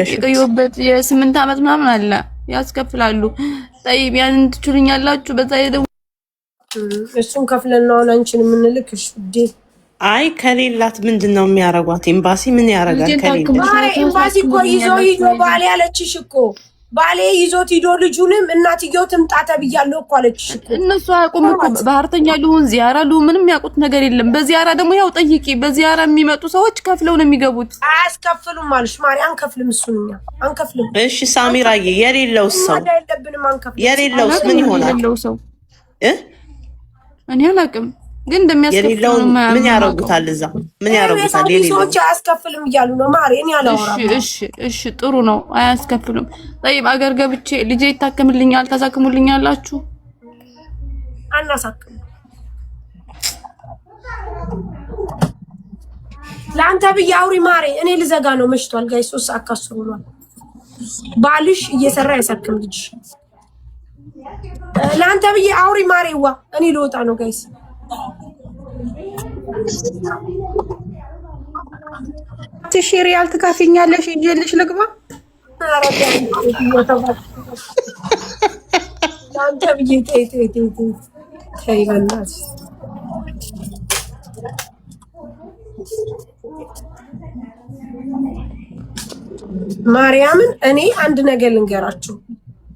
[SPEAKER 3] የቆየሁበት የ8 ዓመት ምናምን አለ ያስከፍላሉ። ጠይብ ያን ትችሉኛላችሁ። በዛ ደግሞ
[SPEAKER 2] እሱን ከፍለን ነው አንቺን የምንልክሽ ውዴ።
[SPEAKER 4] አይ ከሌላት ምንድን ነው የሚያረጓት? ኤምባሲ ምን ያረጋል? ከሌላት
[SPEAKER 2] ኤምባሲ እኮ ይዞ ባል ያለችሽ እኮ ባሌ ይዞት ሂዶ ልጁንም እናትየው ትምጣ ተብያለሁ እኮ አለች።
[SPEAKER 3] እነሱ አያውቁም እኮ ባህርተኛ ልሁን ዚያራ ልሁን ምንም ያውቁት ነገር የለም። በዚያራ ደግሞ ያው ጠይቂ፣ በዚያራ የሚመጡ ሰዎች ከፍለው ነው የሚገቡት።
[SPEAKER 2] አያስከፍሉም አልሽ ማሪ። አንከፍልም፣ እሱንኛ አንከፍልም።
[SPEAKER 4] እሺ ሳሚራዬ፣ የሌለው ሰው የሌለው ምን ይሆናል?
[SPEAKER 3] የሌለው ሰው እኔ አላውቅም፣ ግን እንደሚያስከፍሉ
[SPEAKER 4] ምን ያረጉታል? እዛ ምን ያረጉታል? የሌለው
[SPEAKER 2] ሰዎች አያስከፍልም እያሉ ነው ማሪ። እኔ አላወራም።
[SPEAKER 3] እሺ ጥሩ ነው፣ አያስከፍሉም። ጠይብ አገር ገብቼ ልጄ ይታከምልኛል፣ ታሳክሙልኛላችሁ?
[SPEAKER 2] አናሳክም። ለአንተ ብዬ አውሪ ማሪ። እኔ ልዘጋ ነው፣ መሽቷል። ጋይ 3 ሰዓት ከአስር ሆኗል። ባልሽ እየሰራ ያሳክም ልጅ። ለአንተ ብዬ አውሪ ማሪዋ። እኔ ልወጣ ነው ጋይስ።
[SPEAKER 1] ሪያል ትካፊኛለሽ? ይዤልሽ ልግባ።
[SPEAKER 2] ለአንተ ብዬ ተይ በእናትሽ። ማርያምን እኔ አንድ ነገር ልንገራችሁ።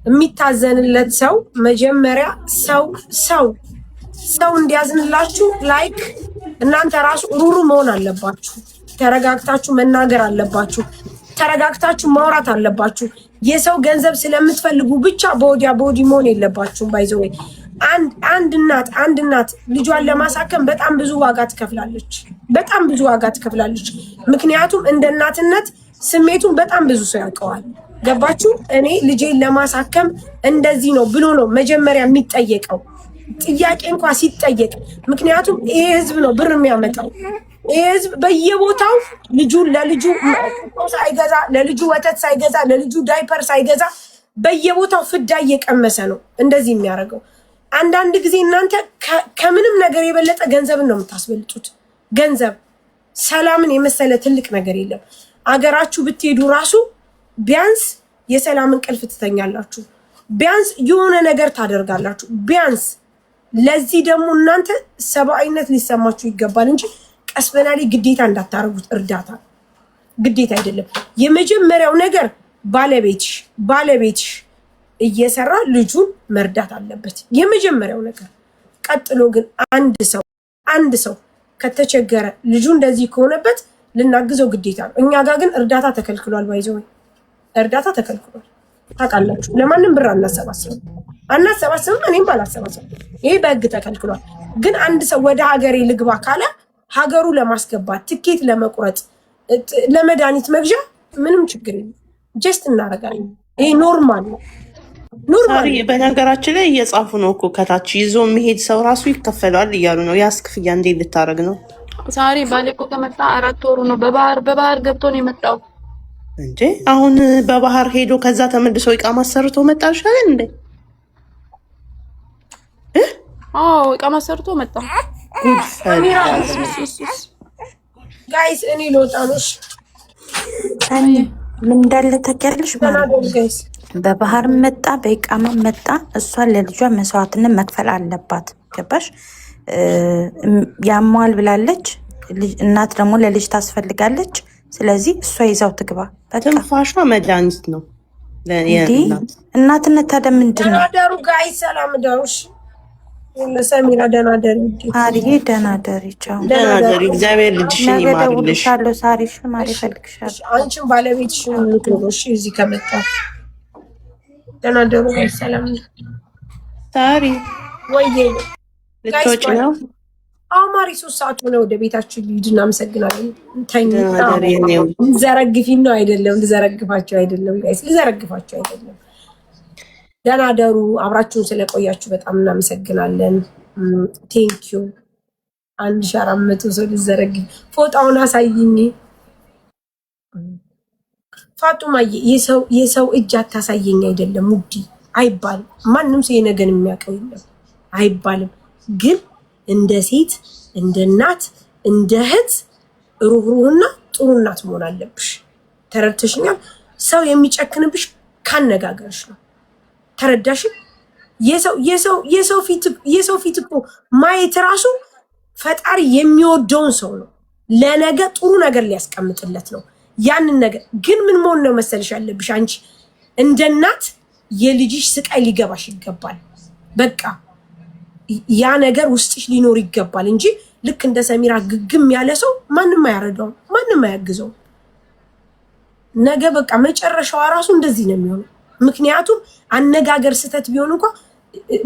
[SPEAKER 2] የሚታዘንለት ሰው መጀመሪያ ሰው እንዲያዝንላችሁ ላይክ እናንተ ራሱ ሩሩ መሆን አለባችሁ። ተረጋግታችሁ መናገር አለባችሁ። ተረጋግታችሁ ማውራት አለባችሁ። የሰው ገንዘብ ስለምትፈልጉ ብቻ በወዲያ ቦዲ መሆን የለባችሁም። ባይዘው አንድ እናት ልጇን ለማሳከም በጣም ብዙ ዋጋ ትከፍላለች። በጣም ብዙ ዋጋ ትከፍላለች። ምክንያቱም እንደ እናትነት ስሜቱን በጣም ብዙ ሰው ያውቀዋል። ገባችሁ? እኔ ልጄን ለማሳከም እንደዚህ ነው ብሎ ነው መጀመሪያ የሚጠየቀው ጥያቄ እንኳን ሲጠየቅ። ምክንያቱም ይሄ ህዝብ ነው ብር የሚያመጣው። ይሄ ህዝብ በየቦታው ልጁን ለልጁ ሳይገዛ፣ ለልጁ ወተት ሳይገዛ፣ ለልጁ ዳይፐር ሳይገዛ በየቦታው ፍዳ እየቀመሰ ነው እንደዚህ የሚያደርገው። አንዳንድ ጊዜ እናንተ ከምንም ነገር የበለጠ ገንዘብን ነው የምታስበልጡት። ገንዘብ ሰላምን የመሰለ ትልቅ ነገር የለም። አገራችሁ ብትሄዱ ራሱ ቢያንስ የሰላም እንቅልፍ ትተኛላችሁ። ቢያንስ የሆነ ነገር ታደርጋላችሁ። ቢያንስ ለዚህ ደግሞ እናንተ ሰብአዊነት ሊሰማችሁ ይገባል እንጂ ቀስ በላሊ ግዴታ እንዳታረጉት። እርዳታ ግዴታ አይደለም። የመጀመሪያው ነገር ባለቤትሽ እየሰራ ልጁን መርዳት አለበት። የመጀመሪያው ነገር። ቀጥሎ ግን አንድ ሰው ከተቸገረ ልጁ እንደዚህ ከሆነበት ልናግዘው ግዴታ ነው። እኛ ጋር ግን እርዳታ ተከልክሏል። ባይዘው እርዳታ ተከልክሏል። ታውቃላችሁ። ለማንም ብር አናሰባስብም። እኔም አላሰባስብም። ይሄ በህግ ተከልክሏል። ግን አንድ ሰው ወደ ሀገሬ ልግባ ካለ ሀገሩ ለማስገባት ትኬት ለመቁረጥ ለመድኃኒት መግዣ ምንም ችግር የለም። ጀስት እናደርጋለን። ይሄ ኖርማል ነው።
[SPEAKER 4] በነገራችን ላይ እየጻፉ ነው እኮ ከታች ይዞ የሚሄድ ሰው ራሱ ይከፈለዋል እያሉ ነው። ያስ ክፍያ እንዴት ልታደርግ ነው?
[SPEAKER 3] ሳሪ ባሌ እኮ ከመጣ 4 ወሩ ነው። በባህር ገብቶ ነው የመጣው
[SPEAKER 4] እንዴ። አሁን በባህር ሄዶ ከዛ ተመልሶ እቃማ ሰርቶ መጣ ይሻላል እንዴ?
[SPEAKER 3] እቃማ ሰርቶ መጣ።
[SPEAKER 2] ጋይስ እኔ ልወጣ ነው።
[SPEAKER 7] ምን እንዳለ ታውቂያለሽ? በባህር መጣ በኢቃማ መጣ፣ እሷን ለልጇ መስዋዕትነት መክፈል አለባት። ገባሽ? ያሟል ብላለች። እናት ደግሞ ለልጅ ታስፈልጋለች። ስለዚህ እሷ ይዛው ትግባ።
[SPEAKER 4] ትንፋሿ መድኃኒት ነው።
[SPEAKER 7] እናትነት ታዲያ ምንድን ነው?
[SPEAKER 2] ደናደሩ ጋይስ ሰላም ደሩሽ። ለሰሚራ ደናደሪ
[SPEAKER 7] አሪዬ ደናደሪ ቻው።
[SPEAKER 4] ደናደሪ እግዚአብሔር ልጅሽን ይማርልሽ።
[SPEAKER 7] ሳሪሽ ማሪ ፈልግሻል።
[SPEAKER 2] አንቺን ባለቤትሽን ምትኖሽ እዚህ ከመጣ ደናደሩ ጋይስ ሰላም
[SPEAKER 4] ሳሪ
[SPEAKER 2] ወይዬ
[SPEAKER 4] ልትወጪ ነው?
[SPEAKER 2] ማሪ 3 ሰዓት ሆነ። ወደ ቤታችን ልሂድ። እናመሰግናለን። ልዘረግፊን ነው አይደለም? ልዘረግፋቸው አይደለም ጋይስ፣ ልዘረግፋቸው አይደለም። ደህና ደሩ። አብራችሁን ስለቆያችሁ በጣም እናመሰግናለን። ቴንኪዩ። 1400 ሰው ልዘረግፍ። ፎጣውን አሳይኝ ፋጡማዬ። የሰው እጅ አታሳየኝ አይደለም ውዲ አይባልም። ማንም ሰው የነገን የሚያውቀው የለም አይባልም። ግን እንደ ሴት እንደ እናት እንደ እህት ሩህሩህና ጥሩ እናት መሆን አለብሽ። ተረድተሽኛል? ሰው የሚጨክንብሽ ካነጋገርሽ ነው። ተረዳሽ? የሰው ፊት እኮ ማየት ራሱ ፈጣሪ የሚወደውን ሰው ነው። ለነገ ጥሩ ነገር ሊያስቀምጥለት ነው። ያንን ነገር ግን ምን መሆን ነው መሰልሽ ያለብሽ አንቺ እንደ እናት የልጅሽ ስቃይ ሊገባሽ ይገባል። በቃ ያ ነገር ውስጥሽ ሊኖር ይገባል እንጂ ልክ እንደ ሰሚራ ግግም ያለ ሰው ማንም አያረዳውም፣ ማንም አያግዘውም። ነገ በቃ መጨረሻዋ ራሱ እንደዚህ ነው የሚሆነው። ምክንያቱም አነጋገር ስህተት ቢሆን እንኳን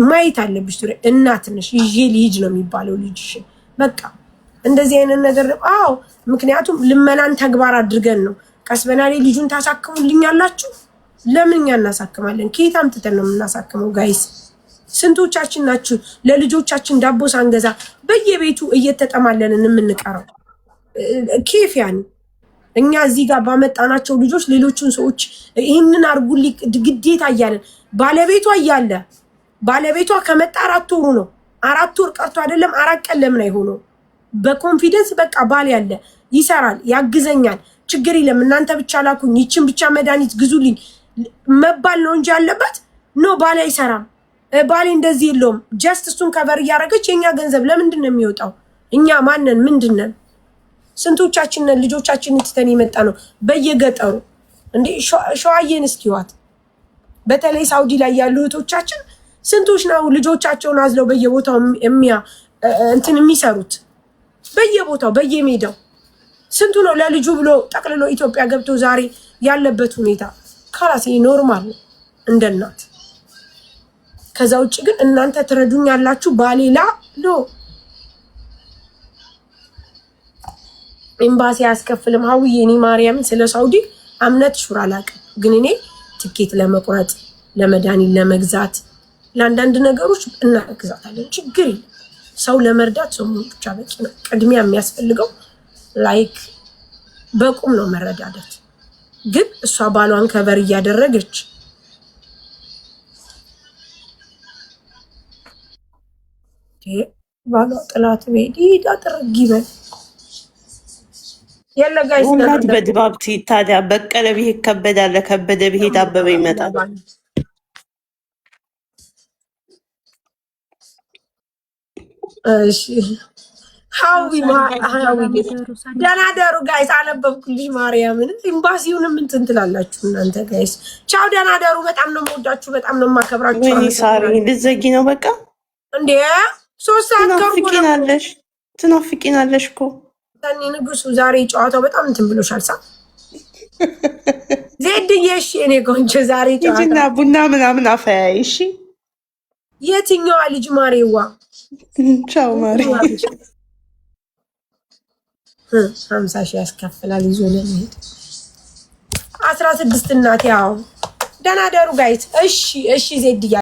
[SPEAKER 2] ማየት አለብሽ። እናት ነሽ፣ ይዤ ልሂድ ነው የሚባለው ልጅሽ። በቃ እንደዚህ አይነት ነገር አዎ። ምክንያቱም ልመናን ተግባር አድርገን ነው ቀስበናሌ ልጁን ታሳክሙልኛላችሁ። ለምን እኛ እናሳክማለን? ከየት አምጥተን ነው የምናሳክመው? ጋይስ ስንቶቻችን ናችሁ ለልጆቻችን ዳቦ ሳንገዛ በየቤቱ እየተጠማለንን የምንቀረው? ኬፍ ያኒ እኛ እዚህ ጋር ባመጣናቸው ልጆች ሌሎችን ሰዎች ይህንን አርጉልኝ ግዴታ እያለን ባለቤቷ እያለ ባለቤቷ ከመጣ 4 ወሩ ነው። 4 ወር ቀርቶ አይደለም 4 ቀን ለምን አይሆነው? በኮንፊደንስ በቃ ባል ያለ ይሰራል፣ ያግዘኛል፣ ችግር የለም እናንተ ብቻ ላኩኝ፣ ይችን ብቻ መድኃኒት ግዙልኝ መባል ነው እንጂ ያለበት ኖ ባል አይሰራም፣ ባሌ እንደዚህ የለውም። ጀስት እሱን ከቨር እያደረገች የኛ ገንዘብ ለምንድን ነው የሚወጣው? እኛ ማንን ምንድነን? ስንቶቻችንን ልጆቻችንን ትተን የመጣ ነው በየገጠሩ እንዴ? ሸዋዬን እስኪዋት በተለይ ሳውዲ ላይ ያሉ እህቶቻችን ስንቶች ነው ልጆቻቸውን አዝለው በየቦታው እንትን የሚሰሩት? በየቦታው በየሜዳው ስንቱ ነው ለልጁ ብሎ ጠቅልሎ ኢትዮጵያ ገብቶ ዛሬ ያለበት ሁኔታ ካላስ ኖርማል ነው እንደ እናት። ከዛ ውጭ ግን እናንተ ትረዱኛላችሁ ባሌላ ሎ ኤምባሲ አያስከፍልም። ሀውዬ እኔ ማርያምን ስለ ሳውዲ አምነት ሹር አላውቅም፣ ግን እኔ ትኬት ለመቁረጥ ለመድኃኒት ለመግዛት ለአንዳንድ ነገሮች እናግዛታለን። ችግር የለም። ሰው ለመርዳት ሰው ብቻ በቂ ነው። ቅድሚያ የሚያስፈልገው ላይክ በቁም ነው መረዳዳት። ግን እሷ ባሏን ከበር እያደረገች ባሏ ጥላት ቤት ሂዳ ጥርግ ይበል የለ ጋይስ
[SPEAKER 4] እናት በድባብቲ ታዲያ በቀለ ብሄድ ከበደ አለ፣ ከበደ ብሄድ አበበ ይመጣል።
[SPEAKER 2] እሺ ሀዊ ደህና ደሩ ጋይስ። አነበብኩልሽ ማርያምን። ኤምባሲውንም እንትን ትላላችሁ እናንተ ጋይስ። ቻው ደህና ደሩ። በጣም ነው የምወዳችሁ፣ በጣም ነው የማከብራችሁ።
[SPEAKER 4] ወይኔ ሳሪ ልትዘጊ ነው በቃ እንዴ?
[SPEAKER 2] 3 ሰዓት
[SPEAKER 4] ትናፍቂናለሽ እኮ
[SPEAKER 2] ታኒ ንጉሱ። ዛሬ ጨዋታው በጣም እንትን ብሎሻል ሳ ዜድዬ። እሺ እኔ ቆንጆ ዛሬ ጨዋታ
[SPEAKER 4] ቡና ምናምን አፈያይ። እሺ
[SPEAKER 2] የትኛዋ ልጅ ማሬዋ?
[SPEAKER 4] ቻው ማሪ።
[SPEAKER 2] 50 ሺህ ያስከፍላል ይዞ ለመሄድ 16 እናት። ያው ደህና ደሩ ጋይስ። እሺ እሺ ዜድዬ